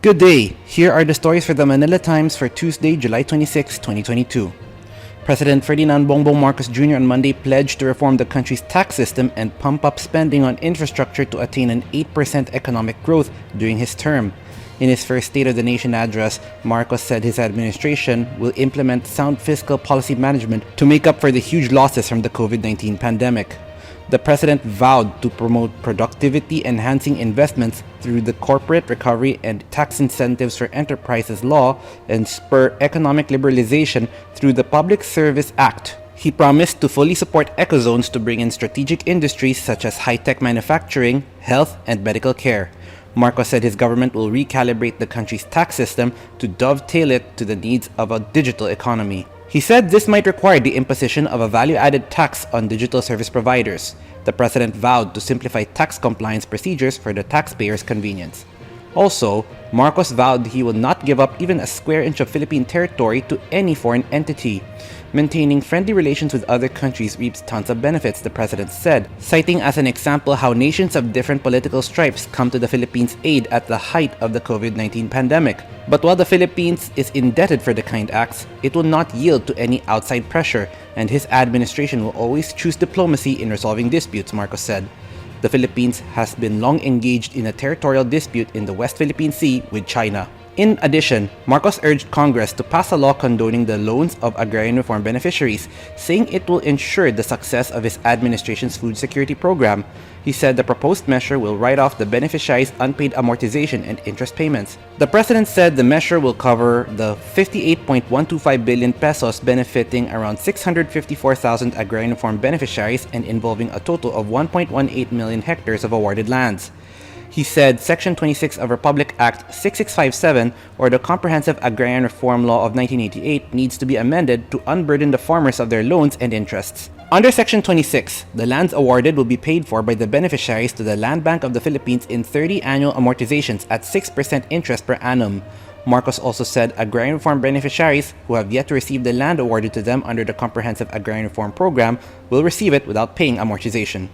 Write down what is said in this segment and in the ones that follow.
Good day. Here are the stories for the Manila Times for Tuesday, July 26, 2022. President Ferdinand Bongbong Marcos Jr. on Monday pledged to reform the country's tax system and pump up spending on infrastructure to attain an 8% economic growth during his term. In his first State of the Nation address, Marcos said his administration will implement sound fiscal policy management to make up for the huge losses from the COVID-19 pandemic. The president vowed to promote productivity-enhancing investments through the Corporate Recovery and Tax Incentives for Enterprises Law and spur economic liberalization through the Public Service Act. He promised to fully support ecozones to bring in strategic industries such as high-tech manufacturing, health, and medical care. Marcos said his government will recalibrate the country's tax system to dovetail it to the needs of a digital economy. He said this might require the imposition of a value-added tax on digital service providers. The president vowed to simplify tax compliance procedures for the taxpayers' convenience. Also, Marcos vowed he will not give up even a square inch of Philippine territory to any foreign entity. Maintaining friendly relations with other countries reaps tons of benefits, the president said, citing as an example how nations of different political stripes come to the Philippines' aid at the height of the COVID-19 pandemic. But while the Philippines is indebted for the kind acts, it will not yield to any outside pressure, and his administration will always choose diplomacy in resolving disputes, Marcos said. The Philippines has been long engaged in a territorial dispute in the West Philippine Sea with China. In addition, Marcos urged Congress to pass a law condoning the loans of agrarian reform beneficiaries, saying it will ensure the success of his administration's food security program. He said the proposed measure will write off the beneficiaries' unpaid amortization and interest payments. The president said the measure will cover the 58.125 billion pesos benefiting around 654,000 agrarian reform beneficiaries and involving a total of 1.18 million hectares of awarded lands. He said Section 26 of Republic Act 6657, or the Comprehensive Agrarian Reform Law of 1988, needs to be amended to unburden the farmers of their loans and interests. Under Section 26, the lands awarded will be paid for by the beneficiaries to the Land Bank of the Philippines in 30 annual amortizations at 6% interest per annum. Marcos also said agrarian reform beneficiaries who have yet to receive the land awarded to them under the Comprehensive Agrarian Reform Program will receive it without paying amortization.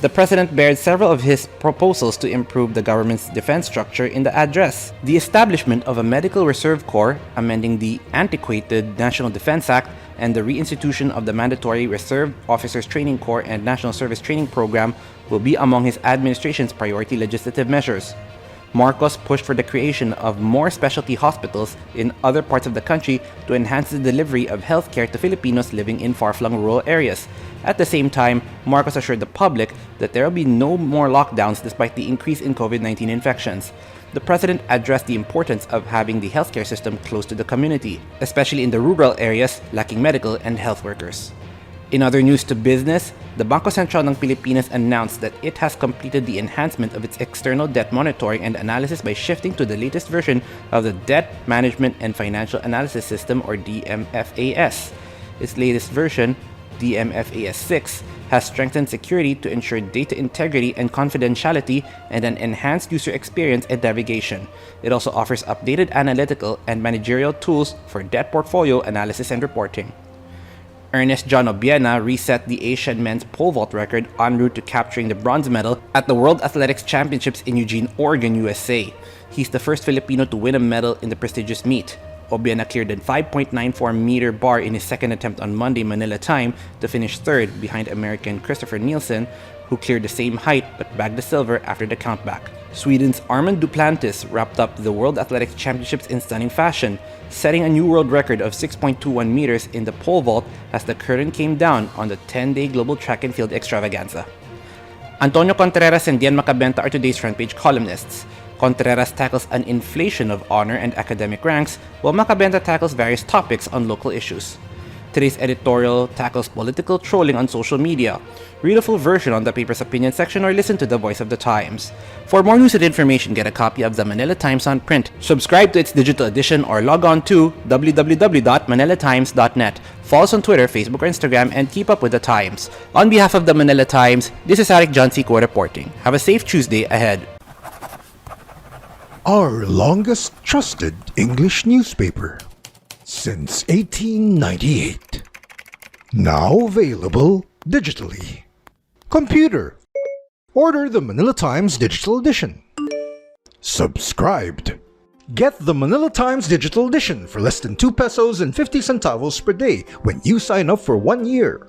The president bared several of his proposals to improve the government's defense structure in the address. The establishment of a Medical Reserve Corps, amending the antiquated National Defense Act, and the reinstitution of the mandatory Reserve Officers Training Corps and National Service Training Program will be among his administration's priority legislative measures. Marcos pushed for the creation of more specialty hospitals in other parts of the country to enhance the delivery of healthcare to Filipinos living in far-flung rural areas. At the same time, Marcos assured the public that there will be no more lockdowns despite the increase in COVID-19 infections. The president addressed the importance of having the healthcare system close to the community, especially in the rural areas lacking medical and health workers. In other news to business, the Bangko Sentral ng Pilipinas announced that it has completed the enhancement of its external debt monitoring and analysis by shifting to the latest version of the Debt Management and Financial Analysis System, or DMFAS. Its latest version, DMFAS 6, has strengthened security to ensure data integrity and confidentiality and an enhanced user experience and navigation. It also offers updated analytical and managerial tools for debt portfolio analysis and reporting. Ernest John Obiena reset the Asian men's pole vault record en route to capturing the bronze medal at the World Athletics Championships in Eugene, Oregon, USA. He's the first Filipino to win a medal in the prestigious meet. Obiena cleared the 5.94-meter bar in his second attempt on Monday Manila time to finish third behind American Christopher Nielsen, who cleared the same height but bagged the silver after the countback. Sweden's Armand Duplantis wrapped up the World Athletics Championships in stunning fashion, setting a new world record of 6.21 meters in the pole vault as the curtain came down on the 10-day global track and field extravaganza. Antonio Contreras and Dian Macabenta are today's front page columnists. Contreras tackles an inflation of honor and academic ranks, while Macabenta tackles various topics on local issues. Today's editorial tackles political trolling on social media. Read a full version on the paper's opinion section or listen to the Voice of the Times. For more news and information, get a copy of the Manila Times on print. Subscribe to its digital edition or log on to www.manilatimes.net. Follow us on Twitter, Facebook, or Instagram, and keep up with the Times. On behalf of the Manila Times, this is Eric John Seco reporting. Have a safe Tuesday ahead. Our longest trusted English newspaper since 1898. Now available digitally. Computer. Order the Manila Times digital edition. Subscribed. Get the Manila Times Digital Edition for less than 2 pesos and 50 centavos per day when you sign up for 1 year.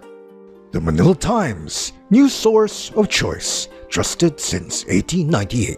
The Manila Times, news source of choice, trusted since 1898.